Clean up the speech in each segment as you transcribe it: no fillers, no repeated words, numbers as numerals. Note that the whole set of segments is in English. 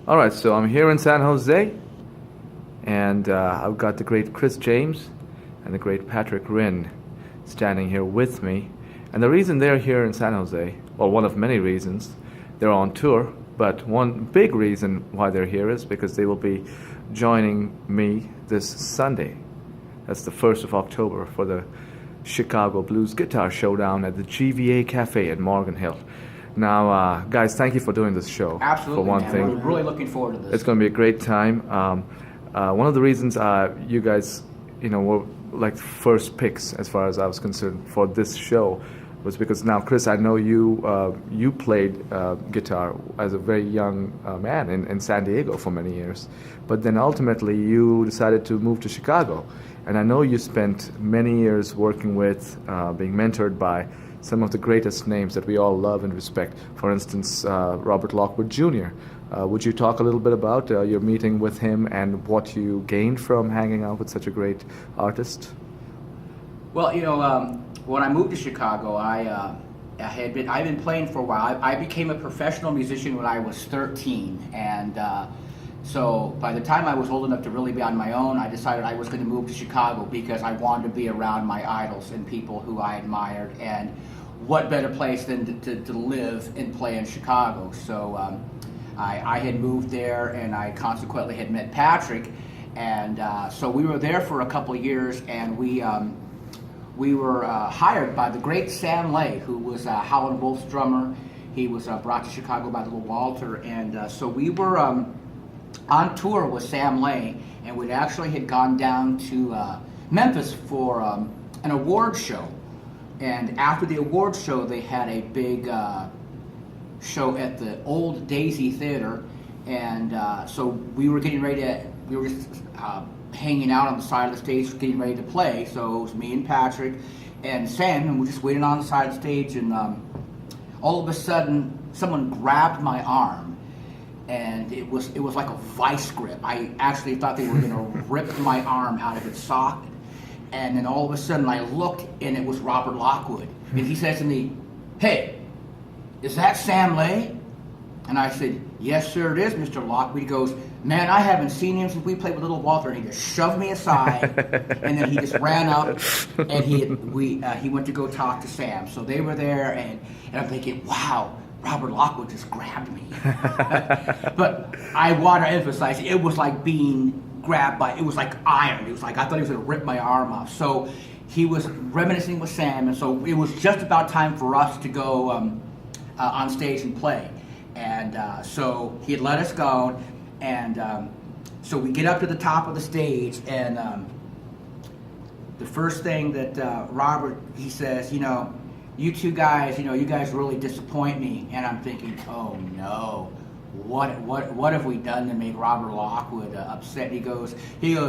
All right, so I'm here in San Jose, and I've got the great Chris James and the great Patrick Rynn standing here with me. And the reason they're here in San Jose, well, one of many reasons, they're on tour, but one big reason why they're here is because they will be joining me this Sunday. That's the 1st of October for the Chicago Blues Guitar Showdown at the GVA Cafe in Morgan Hill. Now, guys, thank you for doing this show. Absolutely, for one man. thing. We're really looking forward to this. It's going to be a great time. One of the reasons you guys, were like first picks as far as I was concerned for this show was because now, Chris, I know you played guitar as a very young man in San Diego for many years, but then ultimately you decided to move to Chicago, and I know you spent many years working with, being mentored by some of the greatest names that we all love and respect. For instance, Robert Lockwood Jr. Would you talk a little bit about your meeting with him and what you gained from hanging out with such a great artist? Well, when I moved to Chicago, I've been playing for a while. I became a professional musician when I was 13, and so by the time I was old enough to really be on my own, I decided I was going to move to Chicago because I wanted to be around my idols and people who I admired, and what better place than to live and play in Chicago. So I had moved there, and I consequently had met Patrick, and so we were there for a couple of years, and we were hired by the great Sam Lay, who was Howlin' Wolf's drummer. He was brought to Chicago by Little Walter, and so we were on tour with Sam Lay, and we actually had gone down to Memphis for an award show. And after the award show, they had a big show at the old Daisy Theater, and so we were getting ready to, we were just hanging out on the side of the stage getting ready to play. So it was me and Patrick and Sam, and we were just waiting on the side of the stage, and all of a sudden someone grabbed my arm, and it was like a vice grip. I actually thought they were going to rip my arm out of its socket. And then all of a sudden I looked, and it was Robert Lockwood. And he says to me, "Hey, is that Sam Lay?" And I said, "Yes, sir, it is, Mr. Lockwood." He goes, "Man, I haven't seen him since we played with Little Walter." And he just shoved me aside, and then he just ran up, and he went to go talk to Sam. So they were there, and I'm thinking, wow, Robert Lockwood just grabbed me. But I want to emphasize, it was like being grabbed by, it was like iron. It was like, I thought he was going to rip my arm off. So he was reminiscing with Sam, and so it was just about time for us to go on stage and play. And so he had let us go, and so we get up to the top of the stage, and the first thing that Robert, he says, "You two guys, you guys really disappoint me." And I'm thinking, oh no, what have we done to make Robert Lockwood upset? He goes,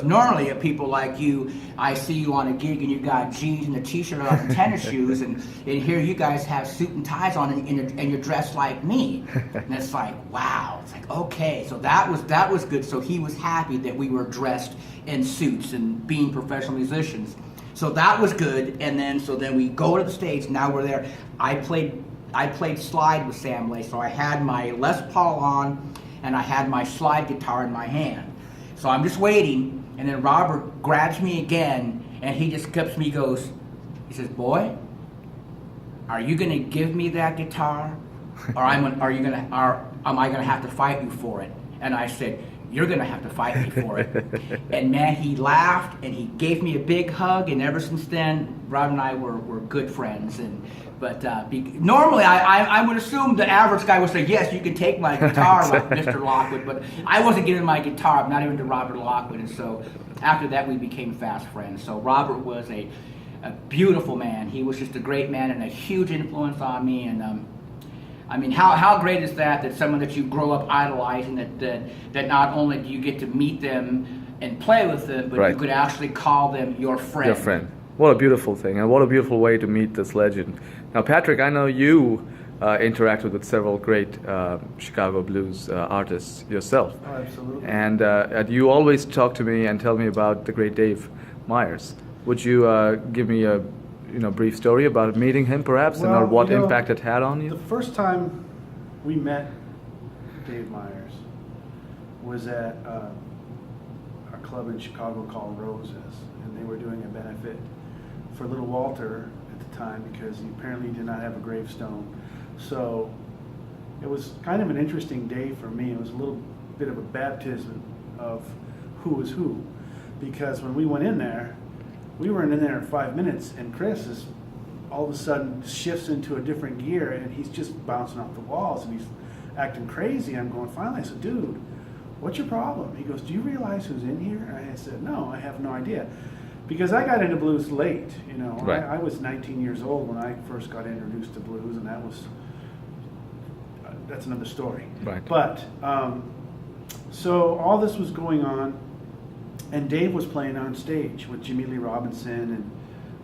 "Normally at people like you, I see you on a gig and you got jeans and a t-shirt on and tennis shoes, and here you guys have suit and ties on, and you're dressed like me." And it's like, wow. It's like, okay, so that was good. So he was happy that we were dressed in suits and being professional musicians. So that was good. And then we go to the stage. Now we're there. I played slide with Sam Lay, so I had my Les Paul on, and I had my slide guitar in my hand. So I'm just waiting, and then Robert grabs me again, and he just clips me, he says, "Boy, are you gonna give me that guitar, or am I gonna have to fight you for it?" And I said, "You're gonna have to fight me for it." And man, he laughed, and he gave me a big hug, and ever since then, Rob and I were good friends. But normally, I would assume the average guy would say, "Yes, you can take my guitar, like Mr. Lockwood," but I wasn't giving my guitar, not even to Robert Lockwood. And so after that, we became fast friends. So Robert was a beautiful man. He was just a great man and a huge influence on me. And I mean, how great is that someone that you grow up idolizing, that not only do you get to meet them and play with them, but you could actually call them your friend. Your friend. What a beautiful thing, and what a beautiful way to meet this legend. Now, Patrick, I know you interacted with several great Chicago blues artists yourself. Oh, absolutely. And you always talk to me and tell me about the great Dave Myers. Would you give me a brief story about meeting him, perhaps, and what impact it had on you? The first time we met Dave Myers, was at a club in Chicago called Roses, and they were doing a benefit for little Walter at the time because he apparently did not have a gravestone. So it was kind of an interesting day for me. It was a little bit of a baptism of who was who, because when we went in there, we weren't in there 5 minutes, and Chris is all of a sudden shifts into a different gear, and he's just bouncing off the walls, and he's acting crazy. I'm going, finally, I said, dude, what's your problem? He goes, do you realize who's in here? And I said, no, I have no idea. Because I got into blues late, you know. Right. I was 19 years old when I first got introduced to blues, and that's another story. Right. But, so all this was going on, and Dave was playing on stage with Jimmy Lee Robinson, and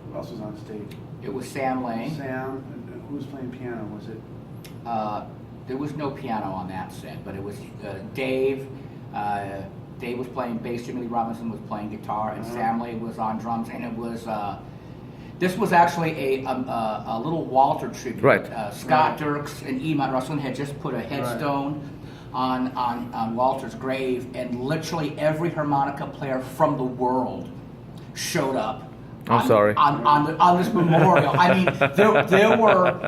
who else was on stage? It was Sam Lane. Sam, and who was playing piano? Was it? There was no piano on that set, but it was Dave. Dave was playing bass, Jimmy Lee Robinson was playing guitar, and Sam Lane was on drums. And it was this was actually a little Walter tribute. Right. Scott Dirks and Emont Russell had just put a headstone on Walter's grave, and literally every harmonica player from the world showed up. On this memorial. I mean,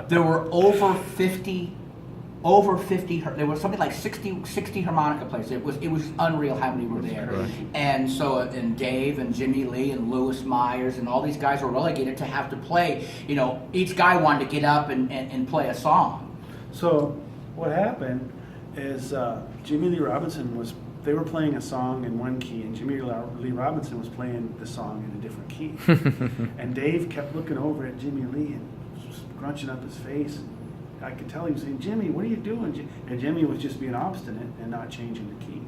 there were over 50. There was something like 60 harmonica players. It was unreal how many were there. Right. And Dave and Jimmy Lee and Louis Myers and all these guys were relegated to have to play. You know, each guy wanted to get up and play a song. So what happened is Jimmy Lee Robinson they were playing a song in one key, and Jimmy Lee Robinson was playing the song in a different key. And Dave kept looking over at Jimmy Lee and scrunching up his face. I could tell he was saying, Jimmy, what are you doing? And Jimmy was just being obstinate and not changing the key.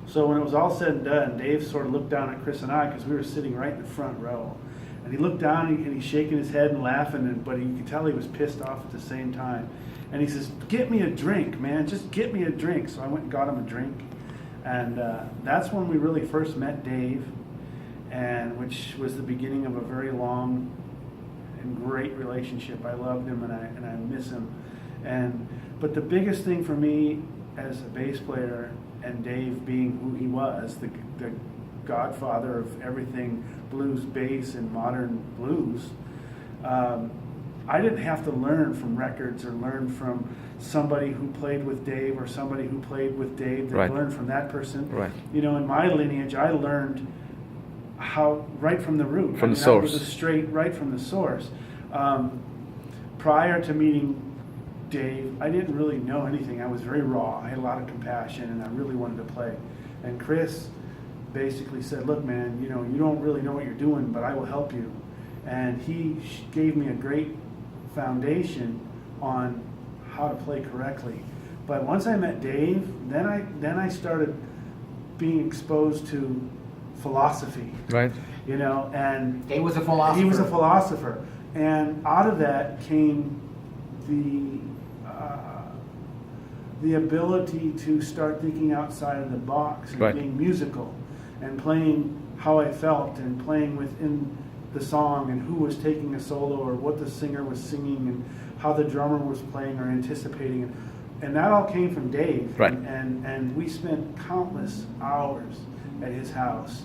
So when it was all said and done, Dave sort of looked down at Chris and I, because we were sitting right in the front row. And he looked down and he's shaking his head and laughing, but you could tell he was pissed off at the same time. And he says, get me a drink, man, just get me a drink. So I went and got him a drink. And that's when we really first met Dave, and which was the beginning of a very long and great relationship. I loved him and I miss him. But the biggest thing for me as a bass player, and Dave being who he was, the godfather of everything blues bass and modern blues, I didn't have to learn from records or learn from somebody who played with Dave or somebody who played with Dave that learned from that person. Right. You know, in my lineage, I learned how right from the root. From the source. I was straight right from the source. Prior to meeting Dave, I didn't really know anything. I was very raw. I had a lot of compassion, and I really wanted to play. And Chris basically said, look, man, you know, you don't really know what you're doing, but I will help you. And he gave me a great foundation on how to play correctly. But once I met Dave, then I started being exposed to philosophy. Right. You know, and Dave was a philosopher. He was a philosopher, and out of that came the ability to start thinking outside of the box and being musical, and playing how I felt, and playing within the song, and who was taking a solo, or what the singer was singing, and how the drummer was playing or anticipating it. And that all came from Dave. Right. And we spent countless hours at his house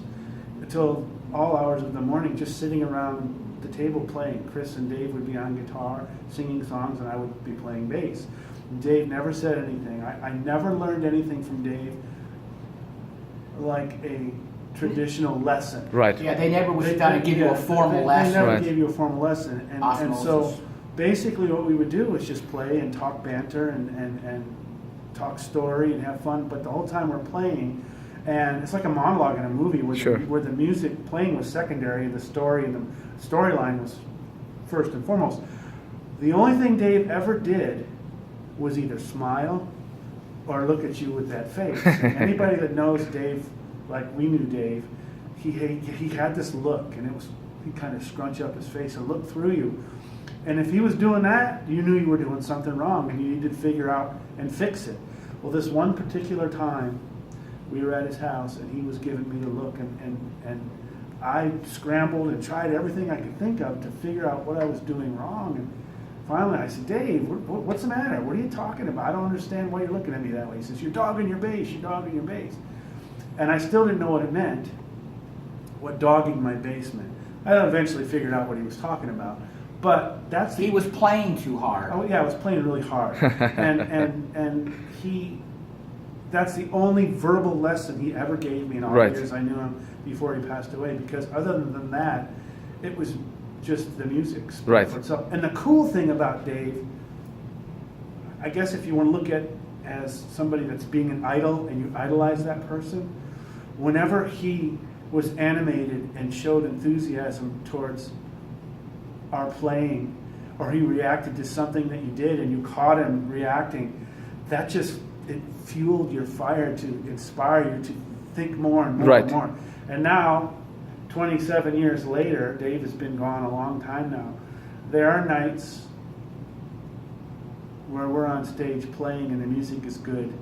until all hours of the morning, just sitting around the table playing. Chris and Dave would be on guitar singing songs, and I would be playing bass. And Dave never said anything. I never learned anything from Dave like a traditional lesson. Right. Yeah, they never would sit down and give you a formal lesson. They never gave you a formal lesson. And so basically what we would do was just play and talk banter and talk story and have fun. But the whole time we're playing, and it's like a monologue in a movie where the music playing was secondary, and the story and the storyline was first and foremost. The only thing Dave ever did was either smile or look at you with that face. Anybody that knows Dave, like we knew Dave, he had this look, and he'd kind of scrunch up his face and look through you. And if he was doing that, you knew you were doing something wrong, and you needed to figure out and fix it. Well, this one particular time, we were at his house, and he was giving me the look, and I scrambled and tried everything I could think of to figure out what I was doing wrong. And finally, I said, Dave, what's the matter? What are you talking about? I don't understand why you're looking at me that way. He says, you're dogging your bass, you're dogging your bass. and I still didn't know what it meant, what dogging my basement. I eventually figured out what he was talking about. But that's He was playing too hard. Oh yeah, I was playing really hard, and that's the only verbal lesson he ever gave me in all Right. the years I knew him before he passed away. Because other than that, it was just the music spoke Right. for itself. And the cool thing about Dave, I guess if you want to look at as somebody that's being an idol and you idolize that person, whenever he was animated and showed enthusiasm towards our playing, or he reacted to something that you did and you caught him reacting, that just, it fueled your fire to inspire you to think more and more Right. and more. And now, 27 years later, Dave has been gone a long time now. There are nights where we're on stage playing and the music is good,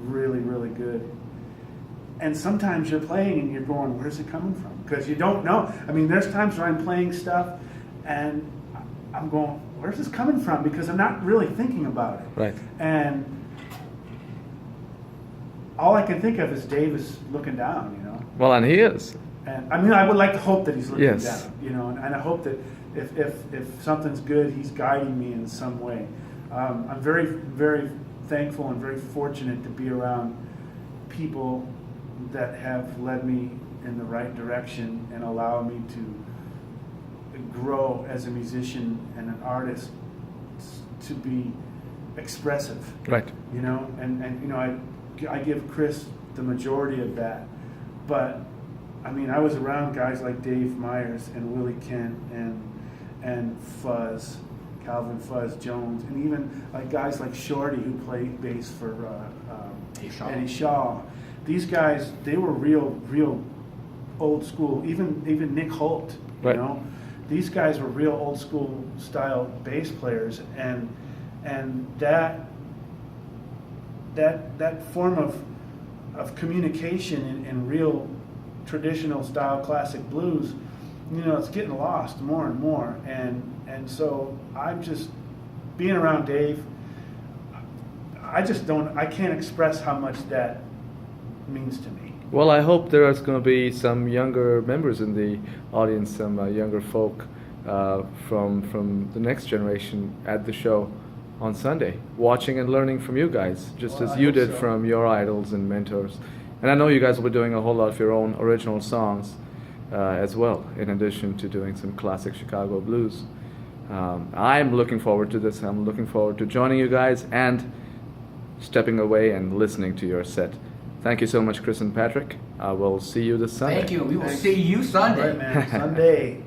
really, really good. And sometimes you're playing and you're going, where's it coming from? Because you don't know. I mean, there's times where I'm playing stuff and I'm going, where's this coming from? Because I'm not really thinking about it. Right. And all I can think of is Dave is looking down, you know. Well, and he is. And I mean, I would like to hope that he's looking Yes. down, you know, and I hope that if something's good, he's guiding me in some way. I'm very, very thankful and very fortunate to be around people that have led me in the right direction and allow me to grow as a musician and an artist, to be expressive, Right. you know, and you know, I give Chris the majority of that, but I mean, I was around guys like Dave Myers and Willie Kent and Fuzz, Calvin Fuzz Jones, and even like guys like Shorty who played bass for Eddie Shaw. These guys, they were real old school. Even Nick Holt, you Right. know, these guys were real old school style bass players, and that form of communication in real traditional style classic blues, you know, it's getting lost more and more, and so I'm just being around Dave. I can't express how much that means to me. Well, I hope there is going to be some younger members in the audience, some younger folk from the next generation at the show on Sunday, watching and learning from you guys, just Well, as I you hope did so. from your idols and mentors. And I know you guys will be doing a whole lot of your own original songs as well, in addition to doing some classic Chicago blues. I'm looking forward to this. I'm looking forward to joining you guys and stepping away and listening to your set. Thank you so much, Chris and Patrick. I will see you this Sunday. Thank you. We will Thanks. see you Sunday. All right, man. Sunday.